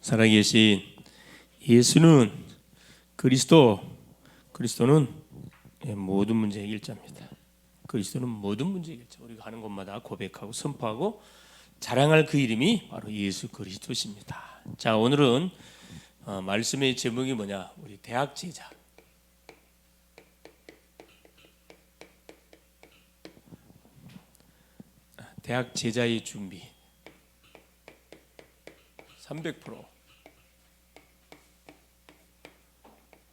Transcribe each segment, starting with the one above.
살아계신 예수는 그리스도는 모든 문제의 해결자입니다. 그리스도는 모든 문제의 해결자. 우리가 가는 곳마다 고백하고 선포하고 자랑할 그 이름이 바로 예수 그리스도십니다. 자, 오늘은 말씀의 제목이 뭐냐? 우리 대학 제자. 대학 제자의 준비 300%.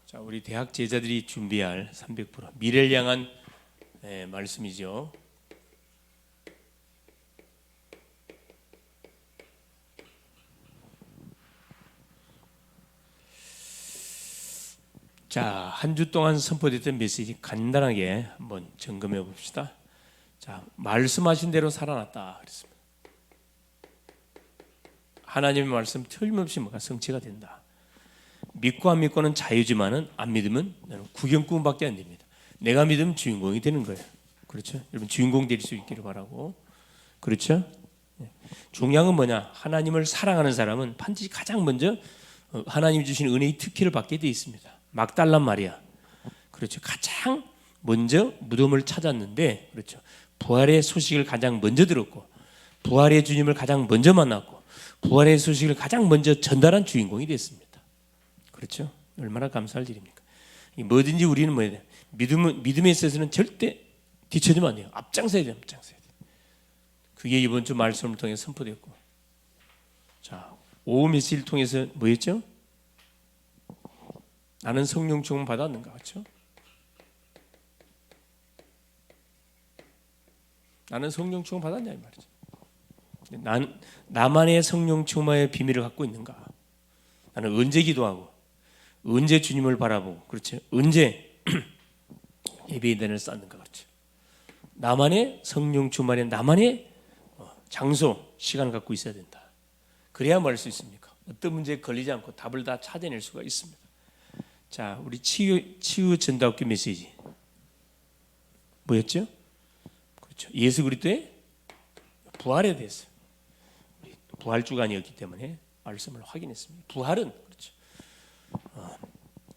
자, 우리 대학 제자들이 준비할 300% 미래를 향한 말씀이죠. 자, 한 주 동안 선포됐던 메시지 간단하게 한번 점검해 봅시다. 자, 말씀하신 대로 살아났다 그랬습니다. 하나님의 말씀 틀림없이 뭐가 성취가 된다. 믿고 안 믿고는 자유지만은 안 믿으면 구경꾼밖에 안 됩니다. 내가 믿으면 주인공이 되는 거예요. 그렇죠? 여러분 주인공 될 수 있기를 바라고. 그렇죠? 중요한 건 뭐냐? 하나님을 사랑하는 사람은 반드시 가장 먼저 하나님 주신 은혜의 특혜를 받게 돼 있습니다. 막달란 마리아. 그렇죠? 가장 먼저 무덤을 찾았는데, 그렇죠? 부활의 소식을 가장 먼저 들었고, 부활의 주님을 가장 먼저 만났고, 부활의 소식을 가장 먼저 전달한 주인공이 됐습니다. 그렇죠? 얼마나 감사할 일입니까? 뭐든지 우리는 뭐야 돼? 믿음에 있어서는 절대 뒤처지면 안 돼요. 앞장서야 돼요. 앞장서야 돼요. 그게 이번 주 말씀을 통해 선포됐고, 자, 오후 메시지를 통해서 뭐였죠? 나는 성령 충만 받았는가, 그렇죠? 나는 성령 충만 받았냐 이 말이죠. 나만의 성령 충만의 비밀을 갖고 있는가? 나는 언제 기도하고, 언제 주님을 바라보고, 그렇죠? 언제 예배의단을 쌓는가, 그렇죠? 나만의 성령 충만의 나만의 장소, 시간을 갖고 있어야 된다. 그래야 뭐 할 수 있습니까? 어떤 문제에 걸리지 않고 답을 다 찾아낼 수가 있습니다. 자, 우리 치유 전도학교 메시지 뭐였죠? 그렇죠. 예수 그리스도의 부활에 대해서 부활 주간이었기 때문에 말씀을 확인했습니다. 부활은 그렇죠.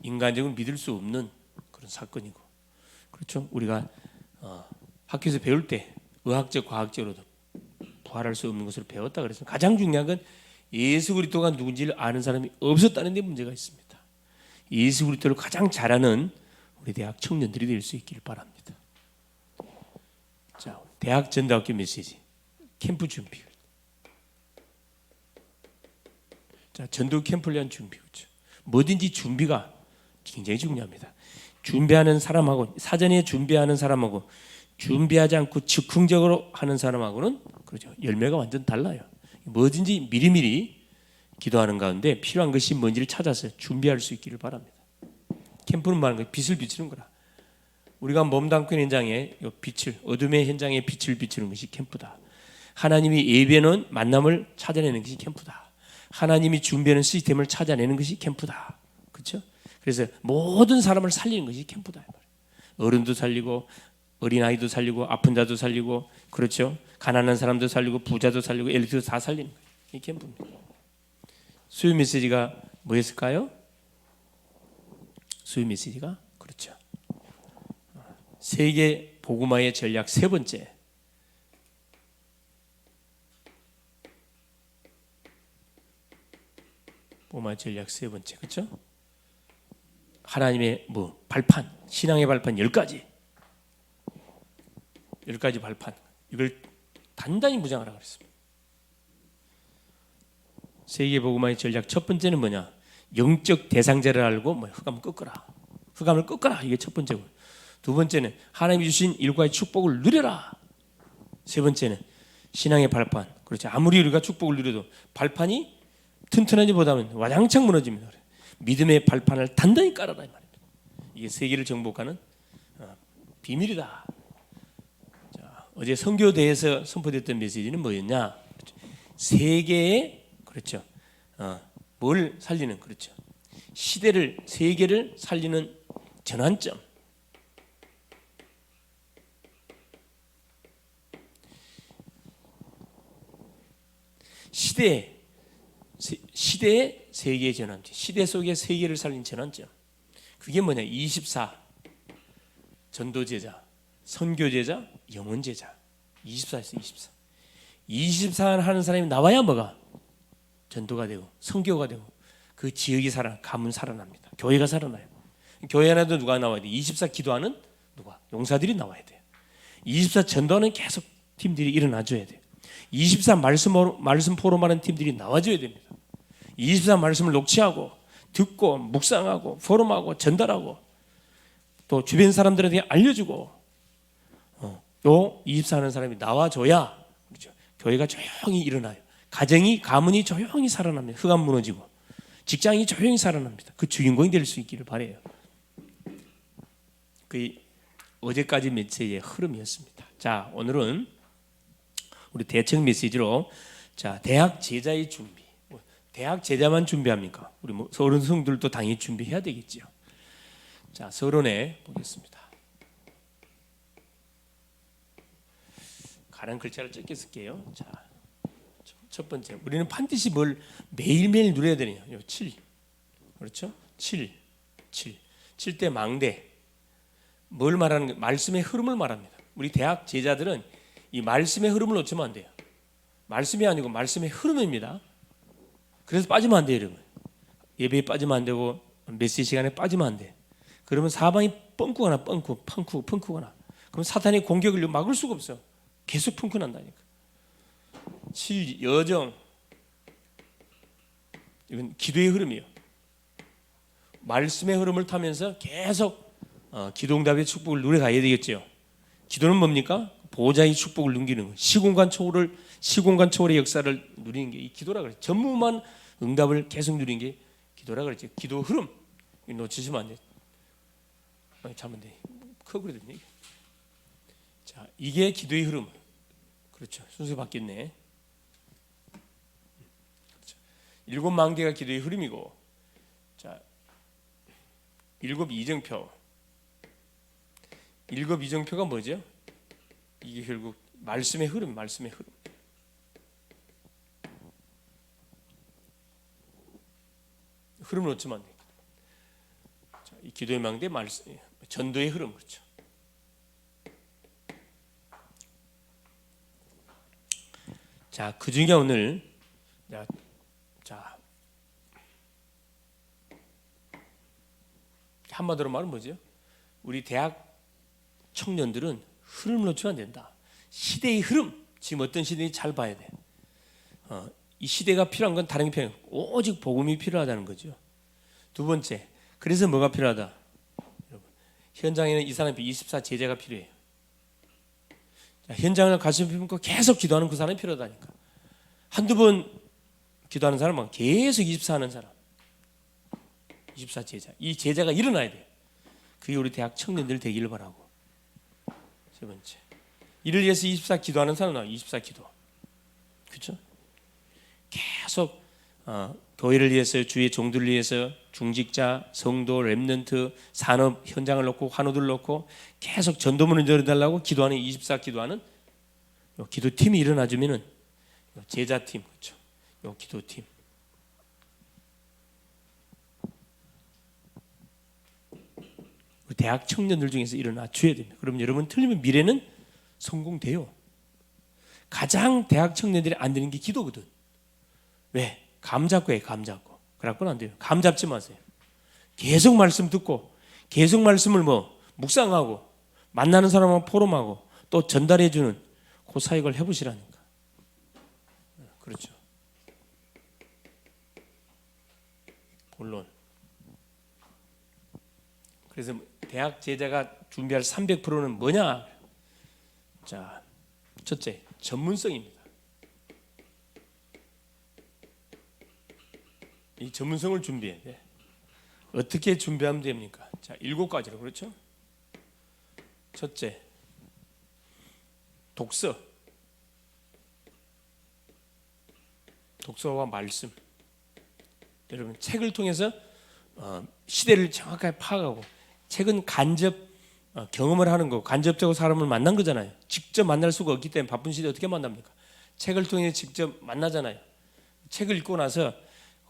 인간적으로 믿을 수 없는 그런 사건이고, 그렇죠. 우리가 학교에서 배울 때 의학적, 과학적으로도 부활할 수 없는 것을 배웠다 그래서 가장 중요한 건 예수 그리스도가 누군지를 아는 사람이 없었다는 데 문제가 있습니다. 예수 그리스도를 가장 잘 아는 우리 대학 청년들이 될 수 있기를 바랍니다. 자, 대학 전도학교 메시지 캠프 준비. 자, 전도 캠프를 위한 준비. 그렇죠. 뭐든지 준비가 굉장히 중요합니다. 준비하는 사람하고 사전에 준비하는 사람하고 준비하지 않고 즉흥적으로 하는 사람하고는 그렇죠. 열매가 완전 달라요. 뭐든지 미리미리 기도하는 가운데 필요한 것이 뭔지를 찾아서 준비할 수 있기를 바랍니다. 캠프는 말하는 거 빛을 비추는 거라. 우리가 몸담고 있는 현장에 빛을, 어둠의 현장에 빛을 비추는 것이 캠프다. 하나님이 예배는 만남을 찾아내는 것이 캠프다. 하나님이 준비하는 시스템을 찾아내는 것이 캠프다. 그렇죠? 그래서 모든 사람을 살리는 것이 캠프다. 어른도 살리고 어린아이도 살리고 아픈 자도 살리고, 그렇죠? 가난한 사람도 살리고 부자도 살리고 엘리트도 다 살리는 거예요. 이 캠프입니다. 수요 메시지가 뭐였을까요? 수요 메시지가 그렇죠. 세계 복음화의 전략 세 번째. 복음화 전략 세 번째. 그렇죠? 하나님의 발판, 신앙의 발판 10가지. 10가지 발판. 이걸 단단히 무장하라고 그랬습니다. 세계 복음화의 전략 첫 번째는 뭐냐? 영적 대상자를 알고 흑암을 꺾어라. 흑암을 꺾어라. 이게 첫 번째고. 두 번째는 하나님이 주신 일과의 축복을 누려라. 세 번째는 신앙의 발판. 그렇죠. 아무리 우리가 축복을 누려도 발판이 튼튼하지 못하면 와장창 무너집니다. 믿음의 발판을 단단히 깔아라 이 말입니다. 이게 세계를 정복하는 비밀이다. 자, 어제 선교대회에서 선포됐던 메시지는 뭐였냐? 그렇죠. 세계의 그렇죠. 뭘 살리는, 그렇죠. 시대를, 세계를 살리는 전환점. 시대의 세계의 전환점, 시대 속의 세계를 살린 전환점. 그게 뭐냐? 24 전도제자, 선교제자, 영혼제자. 24에서 24. 24 하는 사람이 나와야 뭐가? 전도가 되고 선교가 되고 그 지역이 가문 살아납니다. 교회가 살아나요. 교회 안에도 누가 나와야 돼? 24 기도하는 누가? 용사들이 나와야 돼요. 24 전도하는 계속 팀들이 일어나줘야 돼요. 24 말씀 포럼하는 팀들이 나와줘야 됩니다. 24 말씀을 녹취하고 듣고 묵상하고 포럼하고 전달하고 또 주변 사람들에게 알려주고 요 24 하는 사람이 나와줘야 그렇죠. 교회가 조용히 일어나요. 가문이 조용히 살아납니다. 흑암 무너지고 직장이 조용히 살아납니다. 그 주인공이 될 수 있기를 바라요. 그 어제까지 메시지의 흐름이었습니다. 자, 오늘은 우리 대책 메시지로 자, 대학 제자의 준비. 대학 제자만 준비합니까? 우리 서론 성들도 당연히 준비해야 되겠죠. 자, 서론에 보겠습니다. 가난 글자를 적게 쓸게요. 자, 첫 번째, 우리는 반드시 뭘 매일매일 누려야 되느냐? 7, 그렇죠? 7 때 망대. 뭘 말하는 거? 말씀의 흐름을 말합니다. 우리 대학 제자들은 이 말씀의 흐름을 놓치면 안 돼요. 말씀이 아니고 말씀의 흐름입니다. 그래서 빠지면 안 돼요, 여러분. 예배에 빠지면 안 되고 메시지 시간에 빠지면 안 돼. 그러면 사방이 뻥꾸거나 펑크거나. 그럼 사탄이 공격을 막을 수가 없어요. 계속 펑크난다니까. 7 여정. 이건 기도의 흐름이에요. 말씀의 흐름을 타면서 계속 기도응답의 축복을 누려가야 되겠죠. 기도는 뭡니까? 보호자의 축복을 누리는 거. 시공간 초월의 역사를 누리는 게 이 기도라 그래요. 전무만 응답을 계속 누리는 게 기도라 그랬죠. 기도 흐름 놓치시면 안 돼요. 잘못 돼. 커버리더니. 자, 이게 기도의 흐름. 그렇죠. 순서 바뀌었네. 그렇죠. 7만 개가 기도의 흐름이고, 자, 7 이정표. 7 이정표가 뭐죠? 이게 결국 말씀의 흐름, 말씀의 흐름. 흐름을 놓치면 안 돼요. 자, 이 기도의 망대, 말씀, 전도의 흐름, 그렇죠. 자, 그 중에 오늘 자 한마디로 말하면 뭐죠? 우리 대학 청년들은 흐름을 놓치면 안 된다. 시대의 흐름, 지금 어떤 시대인지 잘 봐야 돼. 이 시대가 필요한 건 다른 게 필요해요. 오직 복음이 필요하다는 거죠. 두 번째, 그래서 뭐가 필요하다? 여러분, 현장에는 이 사람이 24 제자가 필요해요. 자, 현장을 가슴 품고 계속 기도하는 그 사람이 필요하다니까. 한두 번 기도하는 사람은 계속 24 하는 사람. 24 제자. 이 제자가 일어나야 돼요. 그게 우리 대학 청년들 되기를 바라고. 세 번째, 이를 위해서 24 기도하는 사람 나와요. 24 기도. 그렇죠? 계속 교회를 위해서, 주의 종들을 위해서, 중직자, 성도, 랩런트, 산업 현장을 놓고 환우들 놓고 계속 전도문을 열어달라고 기도하는 24 기도하는 요 기도팀이 일어나주면은 제자팀, 그렇죠? 요 기도팀. 대학 청년들 중에서 일어나 줘야 됩니다. 그럼 여러분 틀리면 미래는 성공돼요. 가장 대학 청년들이 안 되는 게 기도거든. 왜? 감 잡고 해, 감 잡고. 그래갖고는 안 돼요. 감 잡지 마세요. 계속 말씀 듣고, 계속 말씀을 묵상하고, 만나는 사람하고 포럼하고, 또 전달해주는 그 사역을 해보시라니까. 그렇죠. 본론. 그래서 대학 제자가 준비할 300%는 뭐냐? 자, 첫째, 전문성입니다. 이 전문성을 준비해야 돼. 어떻게 준비하면 됩니까? 자, 7가지로 그렇죠? 첫째, 독서와 말씀. 여러분 책을 통해서 시대를 정확하게 파악하고, 책은 간접 경험을 하는 거고 간접적으로 사람을 만난 거잖아요. 직접 만날 수가 없기 때문에 바쁜 시대에 어떻게 만납니까? 책을 통해 직접 만나잖아요. 책을 읽고 나서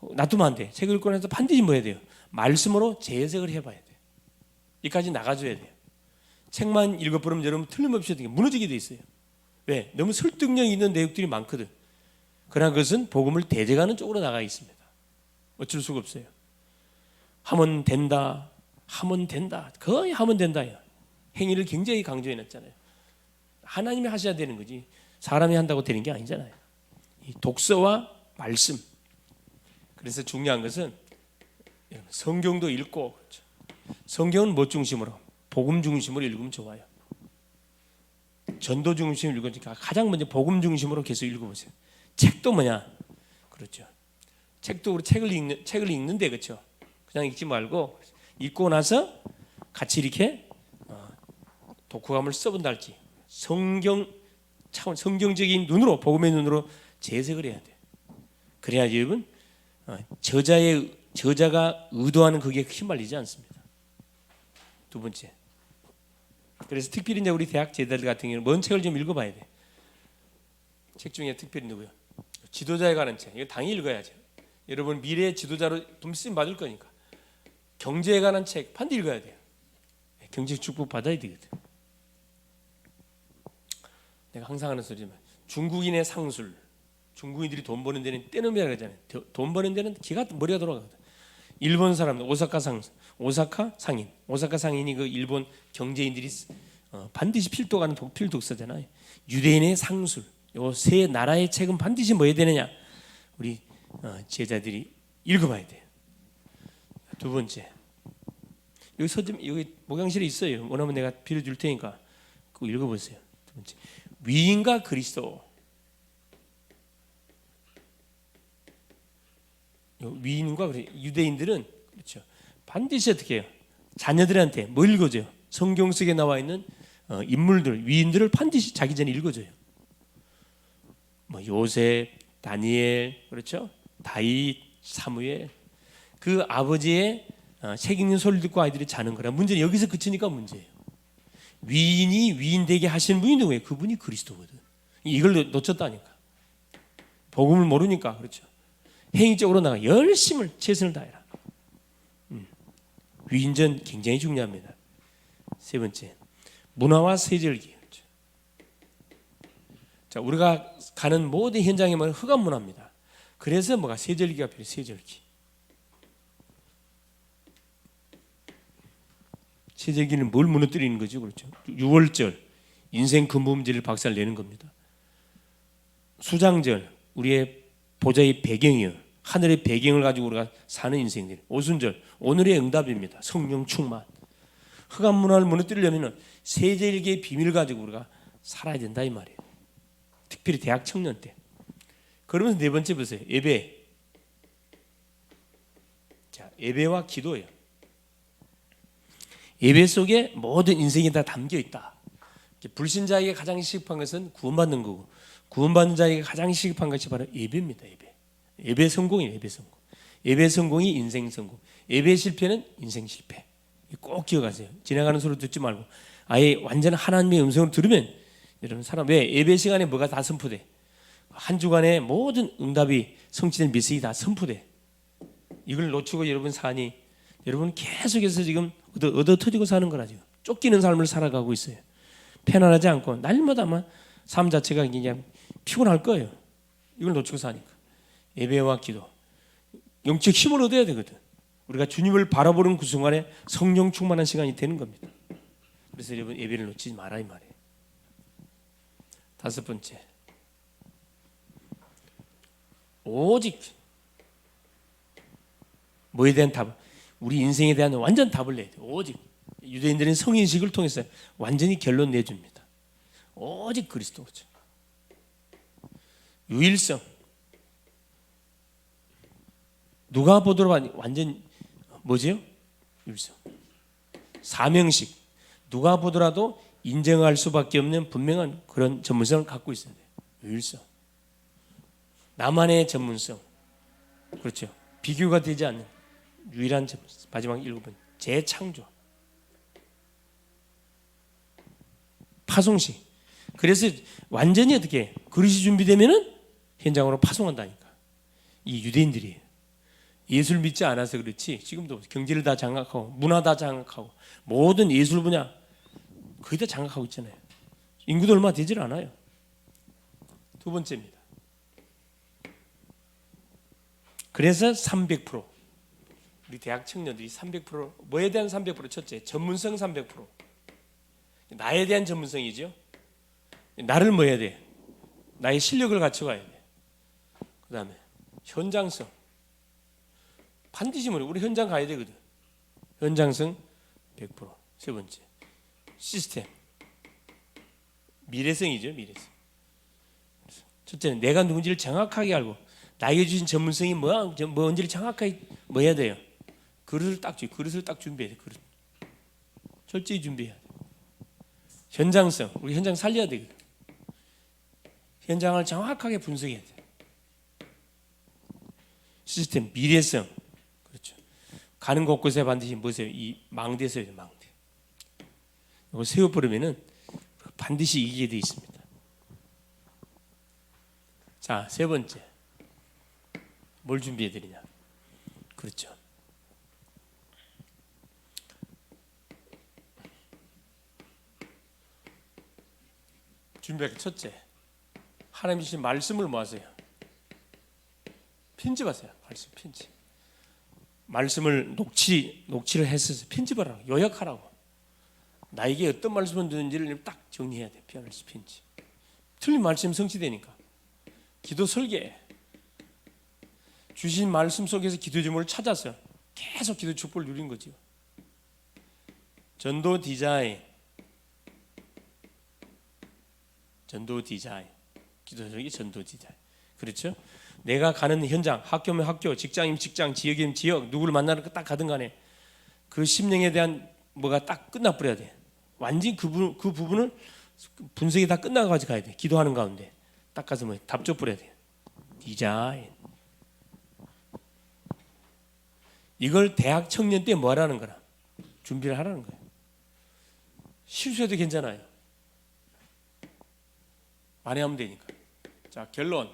놔두면 안 돼. 책을 읽고 나서 반드시 뭐 해야 돼요? 말씀으로 재해석을 해봐야 돼요. 여기까지 나가줘야 돼요. 책만 읽어버리면 여러분 틀림없이 무너지게 돼 있어요. 왜? 너무 설득력 있는 내용들이 많거든. 그러나 그것은 복음을 대적하는 쪽으로 나가 있습니다. 어쩔 수가 없어요. 하면 된다. 하면 된다. 거의 하면 된다. 행위를 굉장히 강조해놨잖아요. 하나님이 하셔야 되는 거지 사람이 한다고 되는 게 아니잖아요. 이 독서와 말씀. 그래서 중요한 것은 성경도 읽고, 그렇죠. 성경은 뭐 중심으로? 복음 중심으로 읽으면 좋아요. 전도 중심으로 읽으니까 가장 먼저 복음 중심으로 계속 읽어보세요. 책도 뭐냐? 그렇죠. 책도 우리 책을 읽는데, 그렇죠. 그냥 읽지 말고 읽고 나서 같이 이렇게 독후감을 써본다 할지 성경 차원, 성경적인 눈으로, 복음의 눈으로 재해석을 해야 돼. 그래야 여러분 저자가 의도하는 그게 휘말리지 않습니다. 두 번째. 그래서 특별히 이제 우리 대학 제자들 같은 경우는 뭔 책을 좀 읽어봐야 돼. 책 중에 특별히 누구요? 지도자에 관한 책. 이거 당연히 읽어야죠. 여러분 미래의 지도자로 쓰임 받을 거니까. 경제에 관한 책 반드시 읽어야 돼요. 경제 축복 받아야 되거든. 내가 항상 하는 소리지만 중국인의 상술. 중국인들이 돈 버는 데는 떼놈이라 그러잖아요. 돈 버는 데는 머리가 돌아가거든. 일본 사람들 오사카 상인. 오사카 상인이 그 일본 경제인들이 반드시 필독하는 필독서잖아요. 유대인의 상술. 요 세 나라의 책은 반드시 뭐 해야 되느냐? 우리 제자들이 읽어봐야 돼요. 두 번째. 여기 서점 여기 목양실에 있어요. 원하면 내가 빌려줄 테니까 그거 읽어보세요. 두 번째. 위인과 그리스도. 위인과 유대인들은 그렇죠. 반드시 어떻게 해요? 자녀들한테 뭐 읽어줘요? 성경 속에 나와 있는 인물들, 위인들을 반드시 자기 전에 읽어줘요. 뭐 요셉, 다니엘, 그렇죠? 다윗, 사무엘. 그 아버지의 책 읽는 소리를 듣고 아이들이 자는 거라. 문제는 여기서 그치니까 문제예요. 위인이 위인 되게 하시는 분이 누구예요? 그분이 그리스도거든. 이걸 놓쳤다니까. 복음을 모르니까. 그렇죠. 행위적으로 나가 열심을 최선을 다해라. 위인전 굉장히 중요합니다. 세 번째, 문화와 세절기. 그렇죠. 자, 우리가 가는 모든 현장에 보면 흑암 문화입니다. 그래서 뭐가 세절기가 필요해요. 세절기. 세절기는 뭘 무너뜨리는 거죠, 그렇죠? 6월절, 인생 근본질을 박살 내는 겁니다. 수장절, 우리의 보좌의 배경이요. 하늘의 배경을 가지고 우리가 사는 인생들. 오순절, 오늘의 응답입니다. 성령 충만. 흑암 문화를 무너뜨리려면 세절기의 비밀을 가지고 우리가 살아야 된다 이 말이에요. 특별히 대학 청년 때. 그러면서 네 번째 보세요. 예배. 자, 예배와 기도예요. 예배 속에 모든 인생이 다 담겨 있다. 불신자에게 가장 시급한 것은 구원받는 거고, 구원받는 자에게 가장 시급한 것이 바로 예배입니다. 예배 성공이에요. 예배 성공. 예배 성공이 인생 성공. 예배 실패는 인생 실패. 꼭 기억하세요. 지나가는 소리 듣지 말고 아예 완전 하나님의 음성을 들으면 여러분 사람 왜 예배 시간에 뭐가 다 선포돼? 한 주간에 모든 응답이 성취된 메시지 다 선포돼. 이걸 놓치고 여러분 사니 여러분 계속해서 지금 얻어 터지고 사는 거라 지금. 쫓기는 삶을 살아가고 있어요. 편안하지 않고 날마다 아마 삶 자체가 그냥 피곤할 거예요. 이걸 놓치고 사니까. 예배와 기도. 영적 힘을 얻어야 되거든. 우리가 주님을 바라보는 그 순간에 성령 충만한 시간이 되는 겁니다. 그래서 여러분 예배를 놓치지 마라 이 말이에요. 다섯 번째. 오직 뭐에 대한 답, 우리 인생에 대한 완전 답을 내야 돼요. 오직 유대인들은 성인식을 통해서 완전히 결론 내줍니다. 오직 그리스도죠. 유일성. 누가 보더라도 완전 뭐지요? 유일성. 사명식. 누가 보더라도 인정할 수밖에 없는 분명한 그런 전문성을 갖고 있어야 돼요. 유일성. 나만의 전문성. 그렇죠. 비교가 되지 않는 유일한 전문성. 마지막 7번. 재창조. 파송식. 그래서 완전히 어떻게 그릇이 준비되면은 현장으로 파송한다니까. 이 유대인들이에요. 예술 믿지 않아서 그렇지 지금도 경제를 다 장악하고 문화 다 장악하고 모든 예술 분야 거의 다 장악하고 있잖아요. 인구도 얼마 되질 않아요. 두 번째입니다. 그래서 300% 우리 대학 청년들이 300% 뭐에 대한 300% 첫째 전문성 300% 나에 대한 전문성이죠. 나를 뭐 해야 돼? 나의 실력을 갖춰가야 돼. 그 다음에 현장성 반드시 뭐래? 우리 현장 가야 되거든. 현장성 100%. 세 번째 시스템 미래성이죠. 미래성. 첫째는 내가 누군지를 정확하게 알고 나에게 주신 전문성이 뭔지를 정확하게 뭐 해야 돼요? 그릇을 딱 준비해야 돼. 그릇 철저히 준비해야 돼. 현장성 우리 현장 살려야 되거든. 현장을 정확하게 분석해야 돼. 시스템 미래성 그렇죠. 가는 곳곳에 반드시 뭐세요? 이 망대 써야 돼. 망대. 이거 세워버리면은 반드시 이기게 돼 있습니다. 자, 세 번째 뭘 준비해 드리냐? 그렇죠. 준비할 게 첫째 하나님 주신 말씀을 모아서요. 편집하세요. 말씀 편집. 말씀을 녹취를 해서 편집하라고 요약하라고. 나에게 어떤 말씀을 듣는지를 딱 정리해야 돼. 말씀 편집. 틀린 말씀 성취되니까. 기도 설계. 주신 말씀 속에서 기도 제목을 찾아서 계속 기도 축복을 누린 거죠. 전도 디자인. 기도 설계 전도 디자인. 그렇죠? 내가 가는 현장, 학교면 학교, 직장이면 직장, 지역이면 지역, 누구를 만나는 거 딱 가든 간에 그 심령에 대한 뭐가 딱 끝나버려야 돼. 완전히 그 부분을 분석이 다 끝나가지고 가야 돼. 기도하는 가운데 딱 가서 뭐 답 줘버려야 돼. 디자인. 이걸 대학 청년 때 뭐 하라는 거라? 준비를 하라는 거예요. 실수해도 괜찮아요. 많이 하면 되니까. 자, 결론.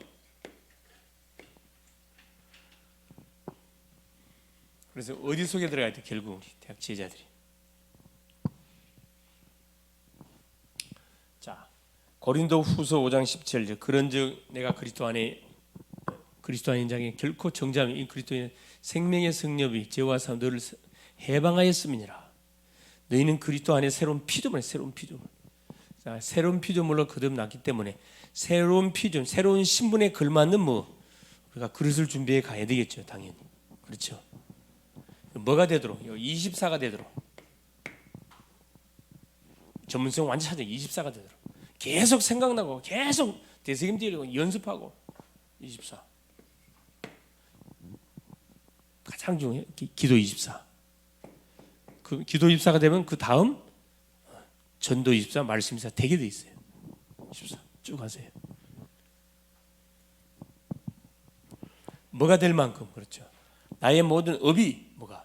그래서 어디 속에 들어가야 돼? 결국 우리 대학 제자들이. 자, 고린도 후서 5장 17절. 그런즉 내가 그리스도 안에 자에게 결코 정죄함이 이 그리스도의 생명의 성령이 죄와 사함 너를 해방하였음이니라. 너희는 그리스도 안에 새로운 피조물. 자, 새로운 피조물로 거듭났기 때문에 새로운 피조물, 새로운 신분에 걸맞는 우리가 그릇을 준비해 가야 되겠죠, 당연히. 그렇죠. 뭐가 되도록? 24가 되도록. 전문성 완전 찾아 24가 되도록. 계속 생각나고 계속 되새김 띄우고 연습하고 24. 가장 중요해. 기도 24. 그 기도 24가 되면 그 다음 전도 24, 말씀 24 되게 돼 있어요. 24 쭉 하세요. 뭐가 될 만큼 그렇죠. 나의 모든 업이 뭐가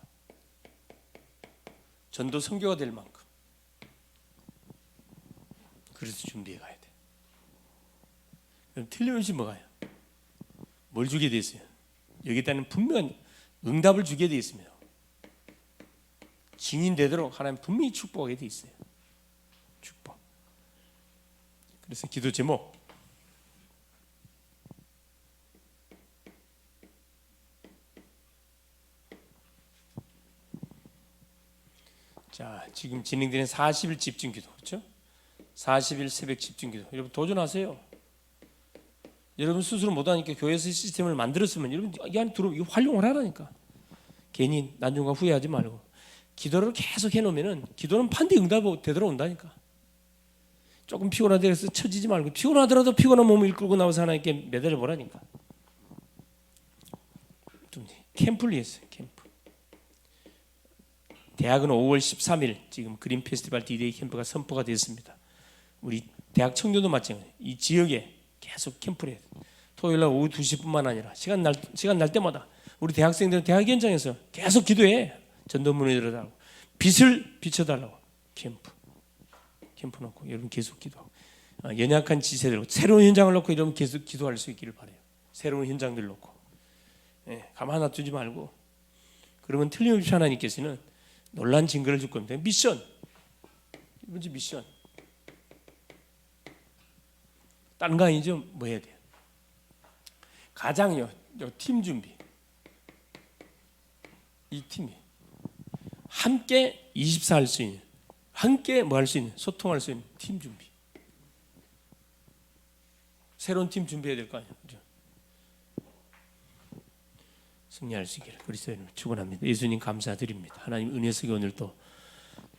전도 선교가 될 만큼 그래서 준비해 가야 돼. 그럼 틀림없이 뭐가요? 뭘 주게 돼 있어요? 여기다는 분명한 응답을 주게 돼 있습니다. 증인 되도록 하나님 분명히 축복하게 돼 있어요. 축복. 그래서 기도 제목 자, 지금 진행되는 40일 집중 기도 그렇죠? 40일 새벽 집중 기도. 여러분 도전하세요. 여러분 스스로 못하니까 교회에서 시스템을 만들었으면 여러분 이 안에 들어 이거 활용을 하라니까. 괜히 나중에 후회하지 말고 기도를 계속 해놓으면은 기도는 반드시 응답 되도록 온다니까. 조금 피곤하다 해서 처지지 말고 피곤하더라도 피곤한 몸을 이끌고 나와서 하나님께 매달려 보라니까. 좀 캠프를 했어요. 캠프. 대학은 5월 13일 지금 그린 페스티벌 D-Day 캠프가 선포가 됐습니다. 우리 대학 청년도 마찬가지. 이 지역에 계속 캠프를 해요. 토요일 날 오후 2시뿐만 아니라 시간 날 때마다 우리 대학생들은 대학 현장에서 계속 기도해. 전도문을 열어달라고. 빛을 비춰달라고. 캠프 놓고 여러분 계속 기도하고. 연약한 지세들 새로운 현장을 놓고 여러분 계속 기도할 수 있기를 바라요. 새로운 현장들 놓고. 가만 놔두지 말고 그러면 틀림없이 하나님께서는 놀란 증거를 줄 겁니다. 미션. 문제 미션. 다른 거 아니죠? 뭐 해야 돼요? 가장요. 팀 준비. 이 팀이 함께 24 할 수 있는, 함께 뭐 할 수 있는, 소통할 수 있는 팀 준비. 새로운 팀 준비해야 될 거 아니에요. 그렇죠? 승리할 수 있기를 그리스도 이름으로 축원합니다. 예수님 감사드립니다. 하나님 은혜 속에 오늘 또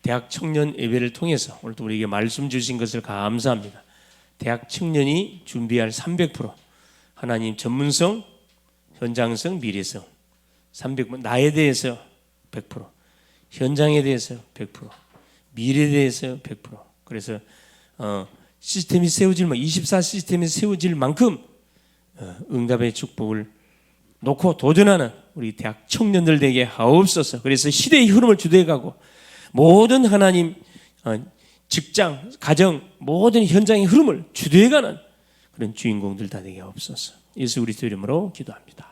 대학 청년 예배를 통해서 오늘 또 우리에게 말씀 주신 것을 감사합니다. 대학 청년이 준비할 300% 하나님 전문성, 현장성, 미래성 300% 나에 대해서 100% 현장에 대해서 100% 미래에 대해서 100% 그래서 시스템이 세워질 24 시스템이 세워질 만큼 응답의 축복을 놓고 도전하는 우리 대학 청년들 되게 하옵소서. 그래서 시대의 흐름을 주도해가고 모든 하나님 직장, 가정 모든 현장의 흐름을 주도해가는 그런 주인공들 다 되게 하옵소서. 예수 그리스도 이름으로 기도합니다.